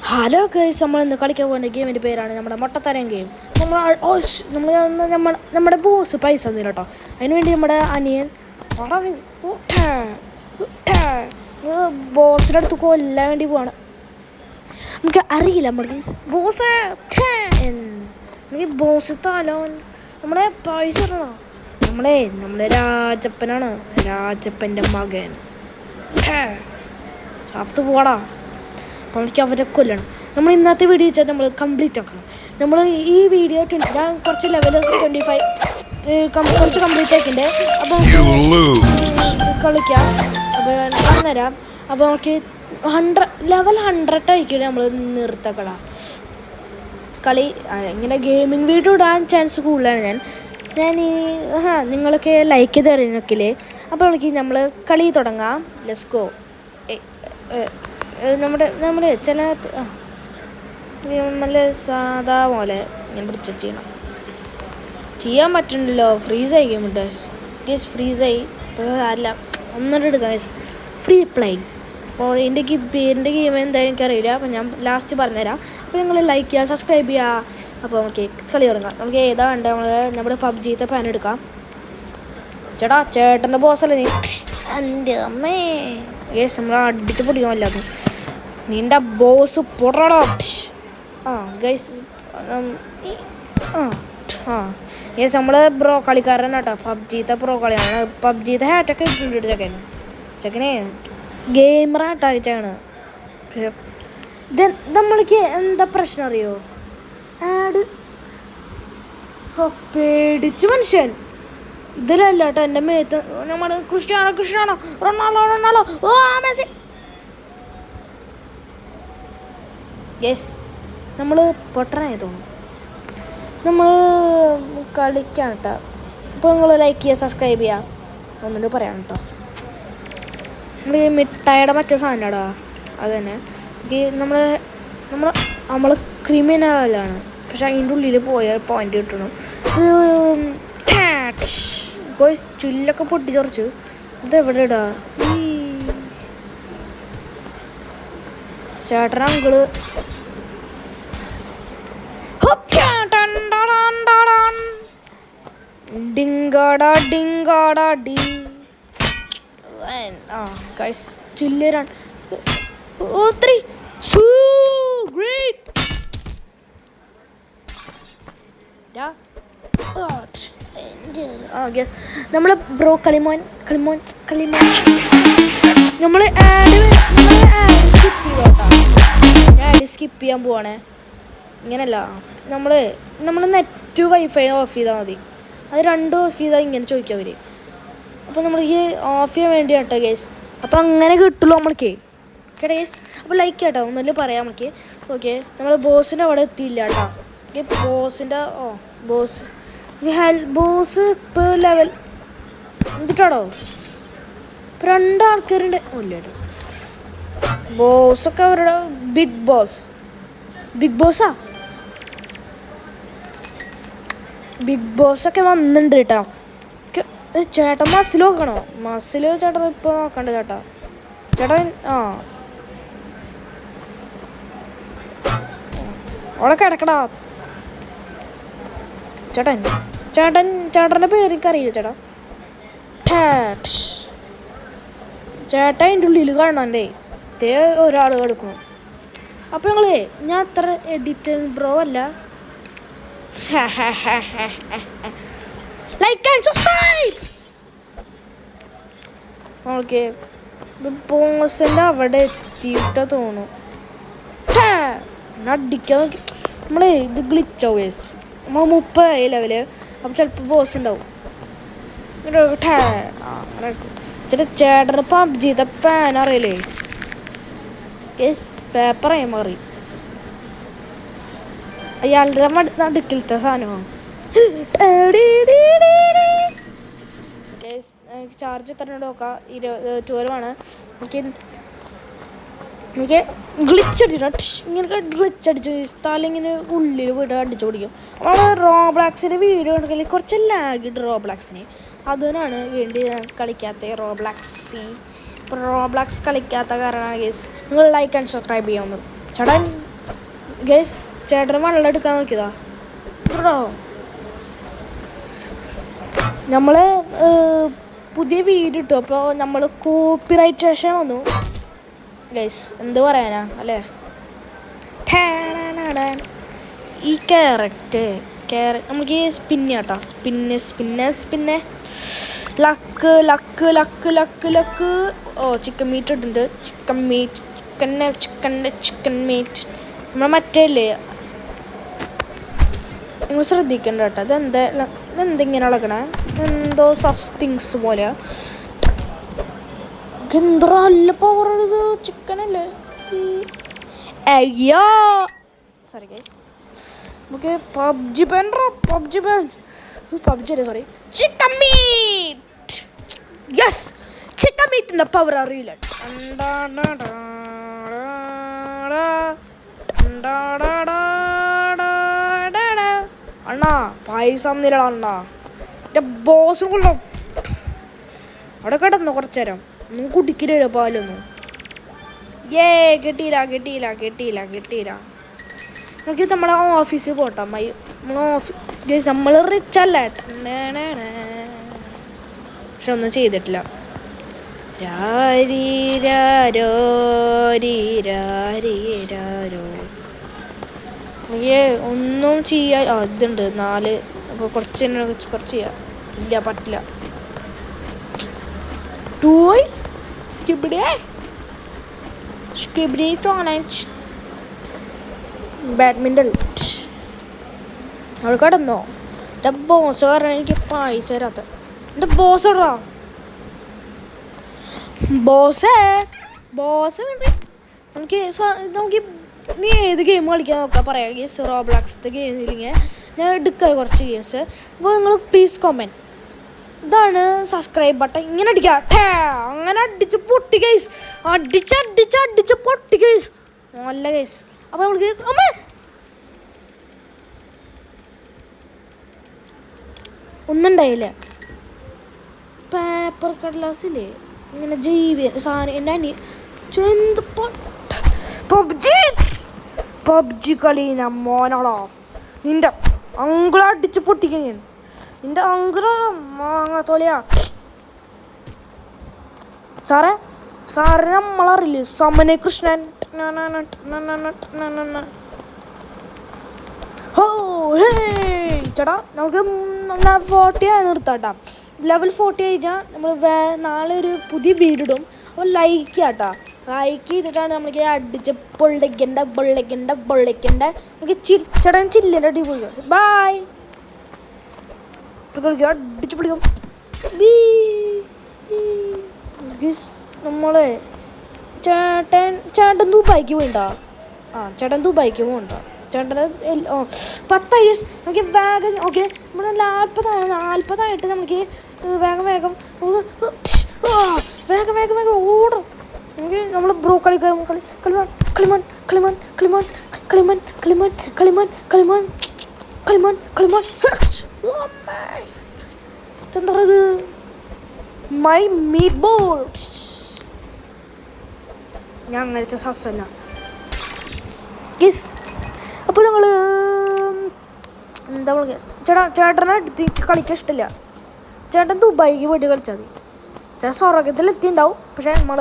Hello guys, നമ്മൾ ഇന്ന് കളിക്കാൻ പോകുന്ന ഗെയിമിൻ്റെ പേരാണ് നമ്മുടെ മൊട്ടത്തരം ഗെയിം. നമ്മുടെ ബോസ് പൈസ തന്നില്ല കേട്ടോ. അതിനുവേണ്ടി നമ്മുടെ അനിയൻ ബോസിൻ്റെ അടുത്ത് കൊല്ലാൻ വേണ്ടി പോവാണ്. നമുക്ക് അറിയില്ല നമ്മൾ ബോസ് എനിക്ക് ബോസ് താലോൻ നമ്മളെ പൈസ ഇടണോ. നമ്മളെ രാജപ്പനാണ്, രാജപ്പൻ്റെ മകൻ. ചത്തു പോടാ. അപ്പോൾ എനിക്ക് അവരെ കൊല്ലണം. നമ്മൾ ഇന്നത്തെ വീഡിയോ വെച്ചാൽ നമ്മൾ കംപ്ലീറ്റ് ആക്കണം. നമ്മൾ ഈ വീഡിയോ ഞാൻ കുറച്ച് ലെവൽ 25 കുറച്ച് കംപ്ലീറ്റ് ആക്കിൻ്റെ. അപ്പോൾ കളിക്കാം. അപ്പോൾ പറഞ്ഞുതരാം. അപ്പോൾ നമുക്ക് ലെവൽ 100 ആയിക്കണേ നമ്മൾ നിർത്തക്കള കളി. ഇങ്ങനെ ഗെയിമിംഗ് വീഡിയോ ഇടാൻ ചാൻസ് കൂടുതലാണ്. ഞാൻ നിങ്ങളൊക്കെ ലൈക്ക് ചെയ്ത് തരുന്നൊക്കെ. അപ്പോൾ എനിക്ക് നമ്മൾ കളി തുടങ്ങാം. Let's go. നമ്മുടെ ചില നല്ല സാധാ പോലെ ഇങ്ങനെ പിടിച്ച് ചെയ്യാൻ പറ്റുന്നുണ്ടല്ലോ. ഫ്രീസായി ഗെയിം ഫ്രീസായി. ഇപ്പോൾ അല്ല ഒന്നുകൂടെ എടുക്കാം ഗൈസ്. Free play. അപ്പോൾ എൻ്റെ പേരിൻ്റെ ഗെയിം എന്തായാലും എനിക്കറിയില്ല. അപ്പോൾ ഞാൻ ലാസ്റ്റ് പറഞ്ഞുതരാം. അപ്പോൾ നിങ്ങൾ ലൈക്ക് ചെയ്യുക, സബ്സ്ക്രൈബ് ചെയ്യുക. അപ്പോൾ നമുക്ക് കളി തുടങ്ങാം. നമുക്ക് ഏതാ വേണ്ട? നമ്മുടെ പബ്ജിത്തെ പാൻ എടുക്കാം. ചേട്ടൻ്റെ ബോസല്ലേ നീ? എൻ്റെ അമ്മേ ഗേസ്, നമ്മൾ അടിച്ച് പൊടിക്കാൻ വല്ലാതെ. നിൻ്റെ ബോസ് പൊടടാ. ഗൈസ് ഗേസ്, നമ്മൾ ബ്രോ കളിക്കാരൻ കേട്ടോ. പബ്ജിത്തെ പ്രോ കളിയാണ്. പബ്ജിത്തെ ഹാറ്റൊക്കെ ഇട്ടിട്ടുണ്ട് ചെക്കനെ ഗെയിമറായിട്ടാണ്. ഇത് നമ്മൾക്ക് എന്താ പ്രശ്നം അറിയോ? പേടിച്ച് മനുഷ്യൻ ഇതിലല്ല കേട്ടോ. എൻ്റെ മേത്ത് നമ്മൾ ക്രിസ്ത്യാനോ റൊണാൾഡോ ഓ മെസ്സി. യെസ്, നമ്മൾ പൊട്ടനായി തോന്നുന്നു. നമ്മൾ കളിക്കാം കേട്ടോ. അപ്പോൾ നിങ്ങൾ ലൈക്ക് ചെയ്യുക, സബ്സ്ക്രൈബ് ചെയ്യുക. ഒന്നുകൂടി പറയാം കേട്ടോ. നമ്മൾ മിഠായിയുടെ മറ്റേ സാധനമാടാ അത് തന്നെ. നമ്മൾ ക്രിമിനലാണ്. പക്ഷെ അതിൻ്റെ ഉള്ളിൽ പോയാൽ പോയിൻ്റ് കിട്ടണം. ചുല്ലൊക്കെ പൊട്ടിച്ചൊറച്ചു. ഇതെവിടെ ഇടാ ഈ ചേട്ടൻ അങ്കിള്? ചില്ലരാണ്. നമ്മൾ ബ്രോ കളിമോൻ നമ്മൾ സ്കിപ്പ് ചെയ്യാൻ പോവാണേ. ഇങ്ങനല്ല, നമ്മൾ നെറ്റ് വൈഫൈ ഓഫ് ചെയ്താൽ മതി. അത് രണ്ടും ഓഫ് ചെയ്താൽ ഇങ്ങനെ ചോദിക്കും അവർ. അപ്പോൾ നമ്മൾ ഈ ഓഫ് ചെയ്യാൻ വേണ്ടി കേട്ടോ ഗേസ്. അപ്പോൾ അങ്ങനെ കിട്ടുള്ളൂ നമ്മൾക്ക് കേട്ടോ ഗേസ്. അപ്പോൾ ലൈക്ക് കേട്ടോ, ഒന്നല്ല പറയാം നമുക്ക്. ഓക്കെ, നമ്മൾ ബോസിൻ്റെ അവിടെ എത്തിയില്ല കേട്ടോ. ബോസിൻ്റെ ബോസ് ഇപ്പോൾ ലെവൽ എന്തിട്ടാടോ? ഇപ്പോൾ 2 ആൾക്കാരുണ്ട്. ഇല്ല കേട്ടോ, ബോസൊക്കെ അവരുടെ ബിഗ് ബോസാ. ബിഗ് ബോസൊക്കെ വന്നിട്ടുണ്ട് കേട്ടോ. ചേട്ടൻ മസിൽ നോക്കണോ? ചേട്ടൻ ഇപ്പോൾ നോക്കണ്ട ചേട്ടൻ. അവിടെ കിടക്കടാ ചേട്ടൻ്റെ പേര് എനിക്കറിയില്ല ചേട്ടൻ അതിൻ്റെ ഉള്ളിൽ കാണാണ്ടേ ഒരാൾ കിടക്കണം. അപ്പോൾ ഞാൻ അത്ര എഡിറ്റ് ബ്രോ അല്ല. Like and subscribe. ഓക്കെ, ബോസിൻ്റെ അവിടെ എത്തിയിട്ടാ തോന്നുന്നു. അടിക്കാൻ നോക്കി ഇത് ഗ്ലിച്ചാവും ഗൈസ്. നമ്മൾ 30 ലെവല്. അപ്പം ചിലപ്പോൾ ബോസ് ഉണ്ടാവും. ചേട്ടന് പബ്ജിത്തെ പാൻ അറിയില്ലേ ഗൈസ്? പേപ്പറായി മാറി. അയാളുടെ നടുക്കിലത്തെ സാധനമാണ്. ചാർജ് എത്ര നോക്കാം? 12 എനിക്ക് ഗ്ലിച്ചടിച്ചിട്ട് ഇങ്ങനെ ഗ്ലിച്ചടിച്ച് സ്ഥലമിങ്ങനെ ഉള്ളിൽ പോയിട്ട് അടിച്ചു പിടിക്കും. നമ്മൾ റോബ്ലാക്സിൻ്റെ വീഡിയോ ഉണ്ടെങ്കിൽ കുറച്ച് ലാഗിട്ട് റോബ്ലാക്സിന് അതിനാണ് വേണ്ടി കളിക്കാത്ത റോബ്ലാക്സ് കളിക്കാത്ത കാരണമാണ് ഗേസ്. നിങ്ങൾ ലൈക്ക് ആൻഡ് സബ്സ്ക്രൈബ് ചെയ്യാവുന്നത്. ചേട്ടൻ ഗൈസ് ചേട്ടന് വെള്ളം എടുക്കാൻ നോക്കിയതാ. നമ്മൾ പുതിയ വീഡിയോ ഇട്ടു. അപ്പോൾ നമ്മൾ കോപ്പിറൈറ്റ് ശേഷം വന്നു ഗൈസ്. എന്ത് പറയാനാ അല്ലേ. ഈ ക്യാരറ്റ് നമുക്ക് സ്പിന്ന് കേട്ടോ. സ്പിന്നെ luck luck luck luck luck. ഓ ചിക്കൻ മീറ്റ് ഇട്ടുണ്ട്. ചിക്കൻ മീറ്റ് നമ്മൾ മറ്റേ ഇല്ലേ, നിങ്ങൾ ശ്രദ്ധിക്കണ്ട കേട്ടോ. ഇതെന്തിങ്ങനെ ഇളകണേ, എന്തോ സസ്തിങ്സ് പോലെ. എന്തോ നല്ല പവർ ഇത്. ചിക്കനല്ലേ. അയ്യോ സോറി ഗൈസ്. നമുക്ക് പബ്ജി അല്ലേ sorry. Chicken meat. Yes, chicken മീറ്റിൻ്റെ പവർ അറിയില്ല. അണ്ണാ പൈസ ഒന്നില്ലടാ അണ്ണാ. എൻ്റെ ബോസും കൊള്ളാം. അവിടെ കിടന്നു കുറച്ചു നേരം. ഒന്നും കുടിക്കില്ല പാലൊന്നും. കിട്ടിയില്ല. നമുക്ക് നമ്മളെ ഓഫീസിൽ പോട്ടാ. നമ്മൾ റിച്ച് അല്ല, പക്ഷെ ഒന്നും ചെയ്തിട്ടില്ല. ഒന്നും ചെയ്യാ. ഇതുണ്ട് 4. അപ്പോൾ കുറച്ച് ചെയ്യാം. ഇല്ല പറ്റില്ല. ബാഡ്മിൻ്റൺ അവൾ കടന്നോ. എൻ്റെ ബോസ് കാരണം എനിക്ക് പൈസ തരാത്ത. എൻ്റെ ബോസ് ഇടാ. ബോസ് നമുക്ക് നീ ഏത് ഗെയിം കളിക്കാൻ നോക്കാം പറയാം. ഗെയിംസ് റോബ്ലോക്സിൻ്റെ ഗെയിം ഇല്ലെങ്കിൽ ഞാൻ എടുക്കാം കുറച്ച് ഗെയിംസ്. അപ്പോൾ നിങ്ങൾ പ്ലീസ് കമൻറ്റ്. ഇതാണ് സബ്സ്ക്രൈബ് ബട്ടൺ. ഇങ്ങനെ അടിക്കാം. അങ്ങനെ അടിച്ച് പൊട്ടി ഗൈസ്. അടിച്ച് പൊട്ടി ഗൈസ്. നല്ല ഗൈസ്. അപ്പോൾ നമ്മൾക്ക് അമ്മേ ഒന്നുണ്ടായില്ല. പേപ്പർ കടലാസില്ലേ ഇങ്ങനെ ജൈവ സാധനം. എൻ്റെ എന്ത് പബ്ജി കളി മോനാളോ. നിൻ്റെ അങ്കിളടിച്ച് പൊട്ടിക്കാൻ ഞാൻ. നിൻ്റെ അങ്കിളാണോ മാങ്ങ തോലയാ. സാറേ നമ്മളറിയില്ലേ സമന കൃഷ്ണൻ. ചേട്ടാ നമുക്ക് 40 നിർത്താട്ടാ. ലെവൽ 40 കഴിഞ്ഞാൽ നമ്മൾ നാളെ ഒരു പുതിയ വീഡിയോ ഇടും. അപ്പോൾ ലൈക്ക് ചെയ്യാട്ടാ. ലൈക്ക് ചെയ്തിട്ടാണ് നമുക്ക് അടിച്ച് പൊള്ളിക്കണ്ട. നമുക്ക് ചേട്ടൻ ചില്ലിൻ്റെ അടി പോയി. ബായ്. അടിച്ച് പൊളിക്കും. നമ്മളെ ചേട്ടൻ ദുബായിക്ക് പോയിണ്ടോ. ചേട്ടൻ ദുബായിക്ക് പോകണ്ടോ. ചേട്ടന് 10 years നമുക്ക് വേഗം. ഓക്കെ നമ്മൾ 40 നമുക്ക് വേഗം ഓടും. നമുക്ക് നമ്മൾ ബ്രോ കളിക്കാൻ എന്താ മൈ മീറ്റ് ബോൾ. ഞാൻ അങ്ങനത്തെ സസ്സല്ല ഗീസ്. അപ്പോൾ ഞങ്ങൾ എന്താ പറയുക, ചേട്ടനെ അടുത്തേക്ക് കളിക്കാൻ ഇഷ്ടമില്ല. ചേട്ടൻ ദുബായിക്ക് പോയിട്ട് കളിച്ചാൽ മതി. ചേട്ടൻ സ്വർഗത്തിലെത്തിണ്ടാവും. പക്ഷേ നമ്മൾ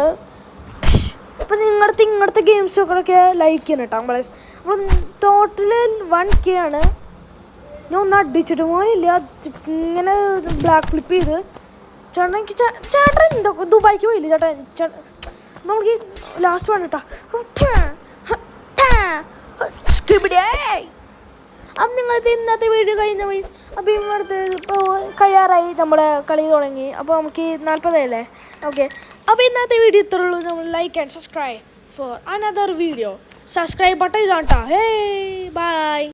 ഇപ്പം ഇങ്ങനത്തെ ഗെയിംസൊക്കെ ലൈക്ക് ചെയ്യണം കേട്ടോ. നമ്മൾ ടോട്ടൽ 1K ആണ്. ഞാൻ ഒന്ന് അടിച്ചിട്ട് പോകാനില്ല. ഇങ്ങനെ ബ്ലാക്ക് ഫ്ലിപ്പ് ചെയ്ത് ചേട്ടൻ എന്തൊക്കെ ദുബായിക്ക് പോയില്ലേ ചേട്ടൻ. നമുക്ക് ലാസ്റ്റ് വേണം കേട്ടോ. അപ്പം നിങ്ങളത് ഇന്നത്തെ വീഡിയോ കഴിഞ്ഞ മീൻസ് അപ്പം ഇവിടുത്തെ ഇപ്പോൾ കഴിയാറായി. നമ്മുടെ കളി തുടങ്ങി. അപ്പോൾ നമുക്ക് 40 അല്ലേ. ഓക്കെ അപ്പോൾ ഇന്നത്തെ വീഡിയോ ഇത്രേ ഉള്ളൂ. നമ്മൾ like and subscribe for another video. Subscribe button ഇതാണ് കേട്ടോ. ഹേ ബൈ.